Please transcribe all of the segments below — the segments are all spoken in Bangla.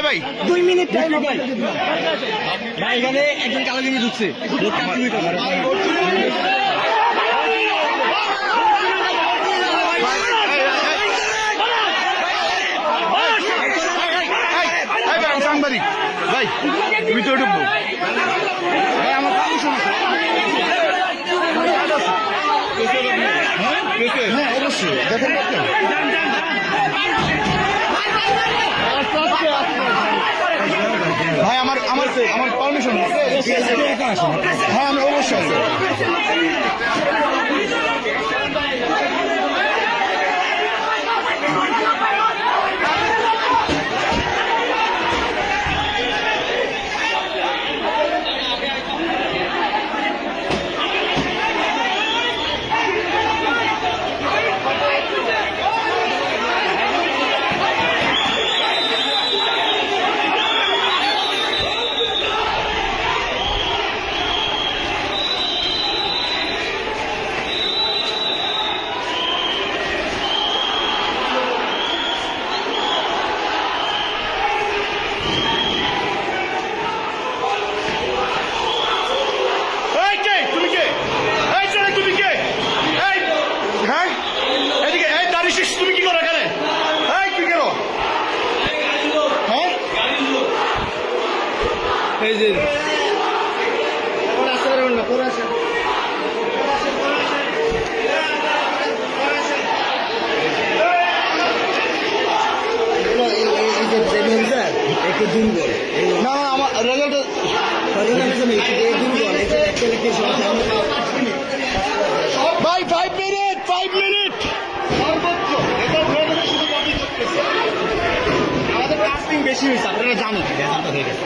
ভাই 2 মিনিট টাইম ভাই এখানে একজন কালো গেঞ্জি ঢুকছে সাংবাদিক ভাই ভিতরে ঢুকবো ভাই আমার পারমিশন আছে হ্যাঁ অবশ্যই দেখেন ভাই আমার আমার আমার পারমিশন হ্যাঁ আমি অবশ্যই তুমি কি করো এখানে তুই কেন এই যে একটু দুর্বল না না আমার রেজাল্ট ভাই 5 মিনিট আমাদের কাস্টিং বেশি হয়েছে আপনারা জানেন রেজাল্টটা হয়ে গেছে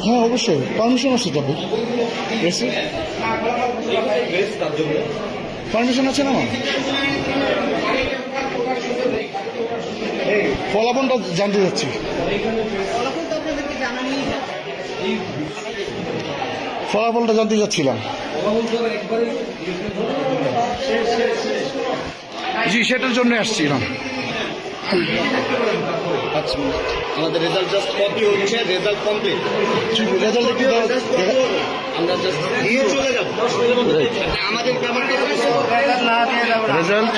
হ্যাঁ অবশ্যই পারমিশন আছে তবে পারমিশন আছে না ফলাফলটা জানতে যাচ্ছি ফলাফলটা জানতে যাচ্ছিলাম জি সেটার জন্য আসছিলাম আমাদের রেজাল্ট জাস্ট কপি হচ্ছে রেজাল্ট কমপ্লিট রেজাল্ট একটু আমরা জাস্ট দিয়ে চলে যাব আমাদের রেজাল্ট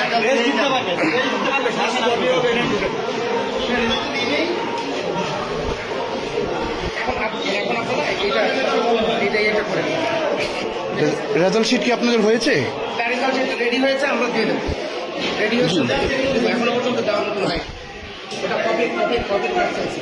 রেজাল্ট শিট কি আপনাদের হয়েছে রেজাল্ট শিট রেডি হয়েছে আমরা দিয়ে দেব রেডি হয়েছে এখনো পর্যন্ত দেওয়ার মতো নাই ওটা কপি কাজ চলছে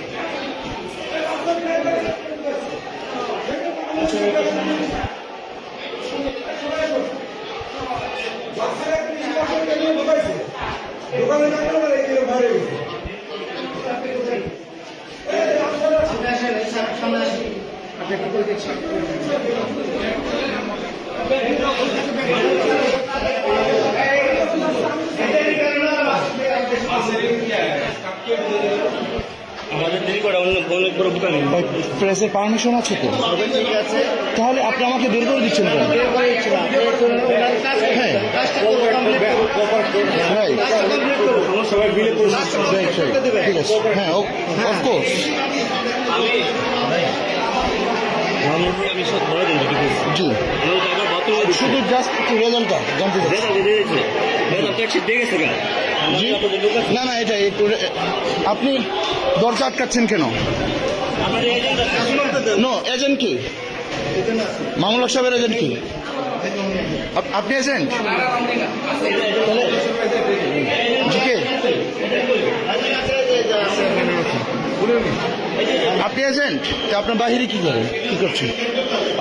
প্রেসের পারমিশন আছে তো তাহলে আপনি আমাকে বের করে দিচ্ছেন কেন হ্যাঁ ঠিক আছে হ্যাঁ অফকোর্স জি শুধু জাস্ট একটু রেজাল্টটা জানতে না না এটাই একটু আপনি দরজা আটকাচ্ছেন কেন নো এজেন্ট কি মামুল হক সাহেবের এজেন্ট কি আপনি এজেন্ট জি কে আপনি এজেন্ট আপনার বাহিরে কি করেন কি করছেন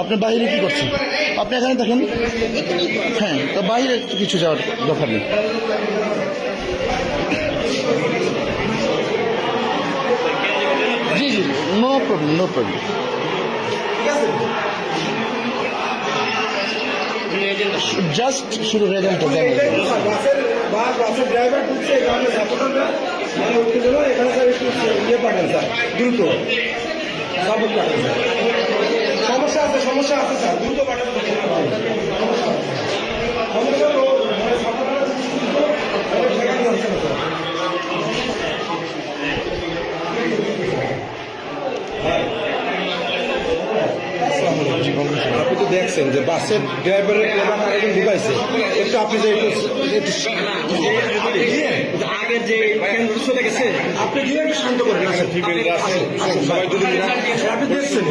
আপনার বাহিরে কি করছেন আপনি এখানে দেখেন হ্যাঁ তো বাহিরে কিছু যাওয়ার দরকার নেই জি জি নো প্রবলেম জাস্ট শুধু রেজাল্টটা বাসের ড্রাইভার ঢুকছে, এই কারণে সাপোর্টাররা মানে উঠতে গেল, এখানে স্যার একটু ইয়ে পাঠান স্যার, দ্রুত সাপোর্ট পাঠান স্যার। সমস্যা আছে স্যার, দ্রুত পাঠান। সমস্যা তো মানে সাপোর্টাররা ঠেকানো যাচ্ছে না স্যার। আপনি তো দেখছেন যে বাসের ড্রাইভারের এলাকা একজন ঢুকাইছে, একটু আপনি যে আগের যে চলে গেছে, আপনি গিয়ে একটু শান্ত করেন। সবাই যদি আপনি দেখছেন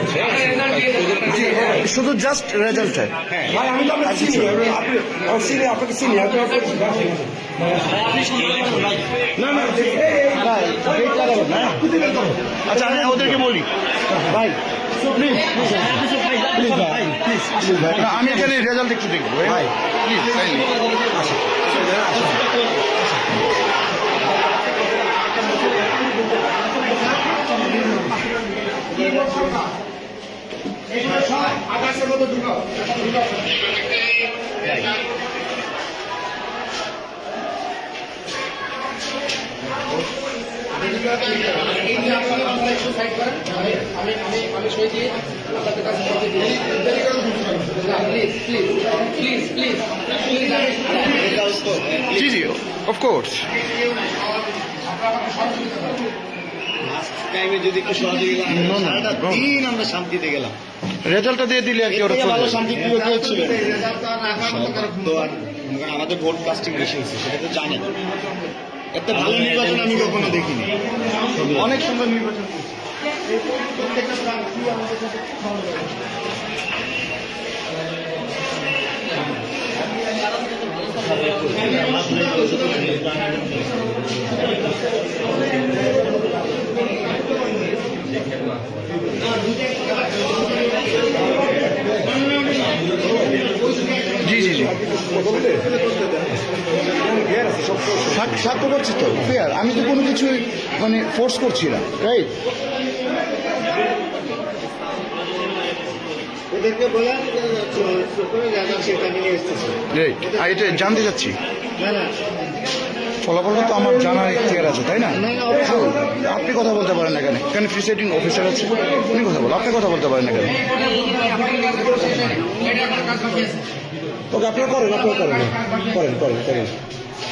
শুধু জাস্ট রেজাল্ট চাই। ভাই, আমি তো আপনাকে চিনি, আপনাকে চিনি। না না আচ্ছা আমি ওদেরকে বলি ভাই প্লিজ প্লিজ ভাই প্লিজ প্লিজ ভাই, আমি এখানে রেজাল্ট একটু দেখবো ভাই প্লিজ। আকাশের মতো ঢুকাও। এই যে আপনারা একটু সাইড করেন, আমি সই দিয়ে আপনাদের কাছে সই দিয়ে please please please please please G G of course. টাইমে যদি একটু সহযোগিতা সারাটা দিন আমরা শান্তিতে গেলাম। রেজাল্টটা দিয়ে দিলে আর কি ওরা এর থেকে ভালো চলে শান্তি প্রিয় কেউ ছিল না। তো আর আমাদের ভোট কাস্টিং বেশি হয়েছে, সেটা তো জানেন। এত ভালো নির্বাচন আমি কখনো দেখিনি। অনেক সুন্দর নির্বাচন। জি জি জি স্বার্থ করছি তো ফেয়ার, আমি তো কোনো কিছুই মানে ফোর্স করছি না, রাইট? ওদেরকে বলে সেটা নিয়ে এসতেছে। রাইট, আর এটা জানতে চাচ্ছি না না ফলাফলটা তো আমার জানার ইতিহার আছে, তাই না? আপনি কথা বলতে পারেন না কেন? এখানে প্রিসাইডিং অফিসার আছে, উনি কথা বলেন, আপনি কথা বলতে পারেন না কেন? ওকে আপনারা করেন করেন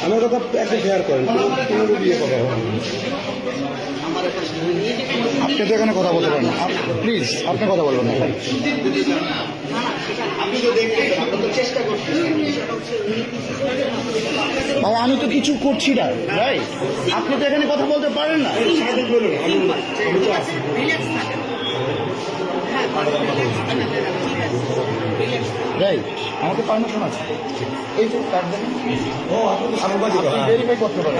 আমার কথা একটু ফেয়ার করেন, কোনো দিয়ে কথা হবে। আপনি তো এখানে কথা বলতে পারেন না, প্লিজ আপনি কথা বলবেন না। আপনি তো দেখতেন, আমরা তো চেষ্টা করছি। ভাই আমি তো কিছু করছি না, রাইট? আপনি তো এখানে কথা বলতে পারেন না। রাইট, আমাকে পারমিশন আছে, এই যে কার্ড দেন, ভেরিফাই করতে পারেন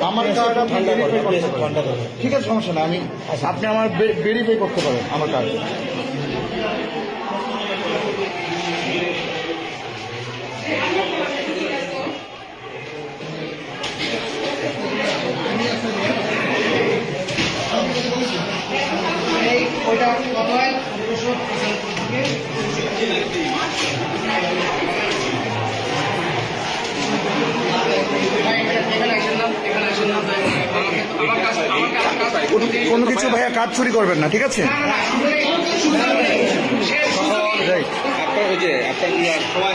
আমার কার্ড, আপনি ভেরিফাই করতে পারেন, ঠিক আছে সমস্যা না, আমি আপনি আমার ভেরিফাই করতে পারেন আমার কার্ড। ওইটা কত হয়? কোনো কিছু ভাইয়া কাজ চুরি করবেন না, ঠিক আছে? রাইট, আপনার ওই যে আপনার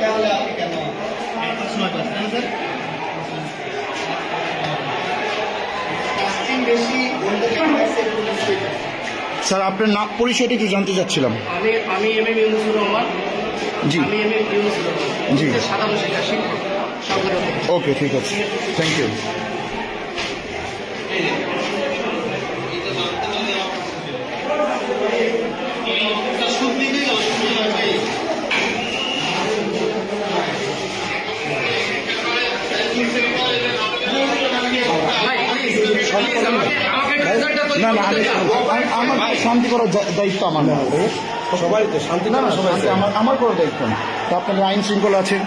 তাহলে আপনি কেন বেশি স্যার আপনার নাম পরিচয়টা একটু জানতে চাচ্ছিলাম। আমি এমএম ইউনুসুর রহমান। জি আমি এমএম ইউনুসুর রহমান, জি সাধারণ শিক্ষা শিক্ষক সংগঠন থেকে। ওকে ঠিক আছে, থ্যাংক ইউ। না না আমার শান্তি করার দায়িত্ব আমার না, সবাই তো শান্তি না না সবাই আমার করার দায়িত্ব না। তো আপনাদের আইন শৃঙ্খলা আছে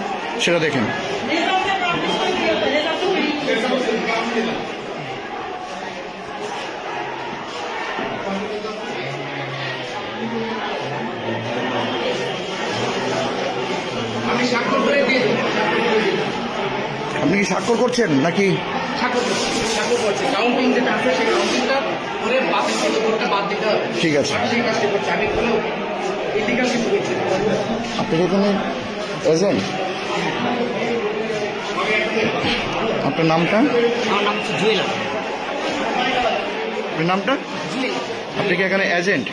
সেটা দেখেন। আমি স্বাক্ষর করে দিয়ে দেবো। আপনি কি স্বাক্ষর করছেন নাকি? স্বাক্ষর করছি কাউন্টিং যেটা আছে সেই কাউন্টিংটা করে বাতিল থেকে ভোটটা বাদ দিতে হবে। ঠিক আছে। আমি সেই কাজটি করছি, আমি কোনো ইলিগাল কিছু করছি না। আপনি কি এখানে এজেন্ট? আপনার নামটা? আমার নাম হচ্ছে জুয়েল। আপনার নামটা? আপনি কি এখানে এজেন্ট?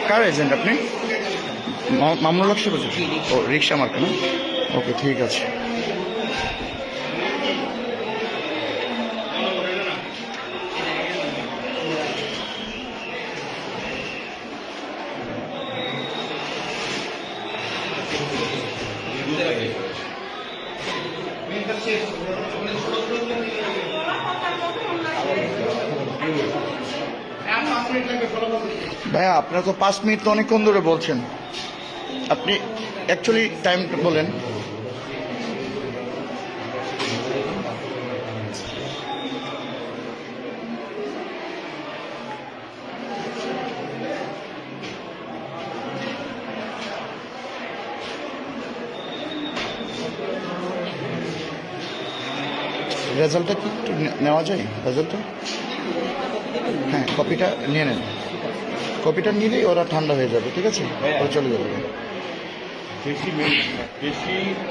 কার এজেন্ট আপনি? মামুনুল হক সাহেব? ও রিক্সা মার্কা না? ওকে, ঠিক আছে। ভাইয়া, আপনার তো 5 মিনিট তো অনেকক্ষণ ধরে বলছেন। আপনি অ্যাকচুয়ালি টাইম বলেন। রেজাল্টটা কি একটু নেওয়া যায়? রেজাল্টটা হ্যাঁ, কপিটা নিয়ে নেন। কপিটা নিলেই ওরা ঠান্ডা হয়ে যাবে, ঠিক আছে? ওরা চলে যাবে। বেশি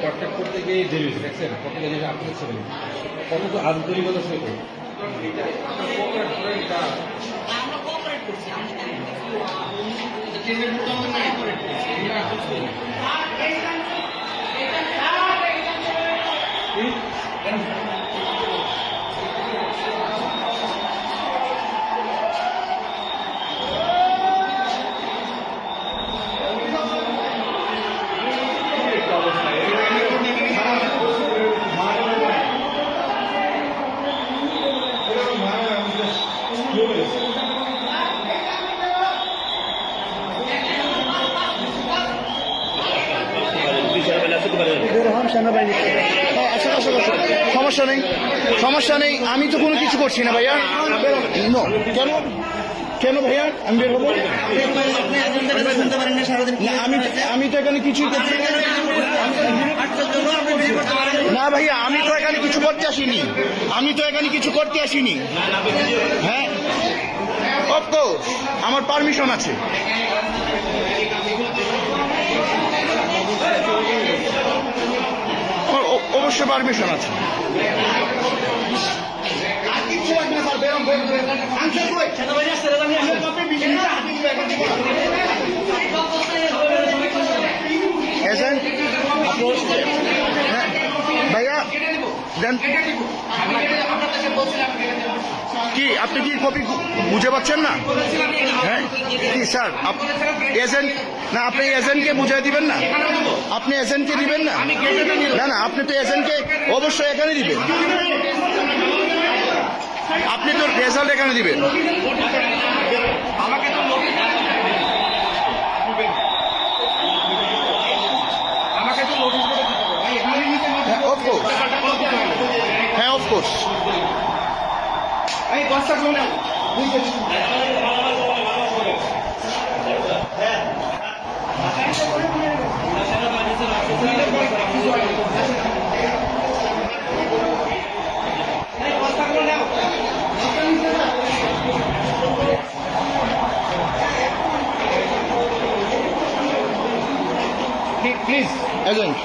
কন্ট্যাক্ট করতে গিয়ে দেরি হয়েছে, দেখছেন কত জায়গায় আপনি ছিলেন, কত তো আন্তরিকতা সহিত আচ্ছা, সমস্যা নেই, সমস্যা নেই। আমি তো কোনো কিছু করছি না ভাইয়া। নো, কেন কেন ভাইয়া আমি বের হবো? আমি তো এখানে কিছুই করছি না ভাইয়া। আমি তো এখানে কিছু করতে আসিনি। আমি তো এখানে কিছু করতে আসিনি। হ্যাঁ, অফকোর্স আমার পারমিশন আছে। অবশ্যই পারমিশন আছে। এজেন্ট ভাইয়া দেন কি? আপনি কি কপি বুঝে পাচ্ছেন না? হ্যাঁ কি স্যার, এজেন্ট না, আপনি এজেন্টকে বুঝিয়ে দিবেন না? আপনি এজেন্টকে দিবেন না? না না, আপনি তো এজেন্টকে অবশ্যই এখানে দিবেন। আপনি তো রেজাল্ট এখানে দিবেন। হ্যাঁ, অফকোর্স। Please agent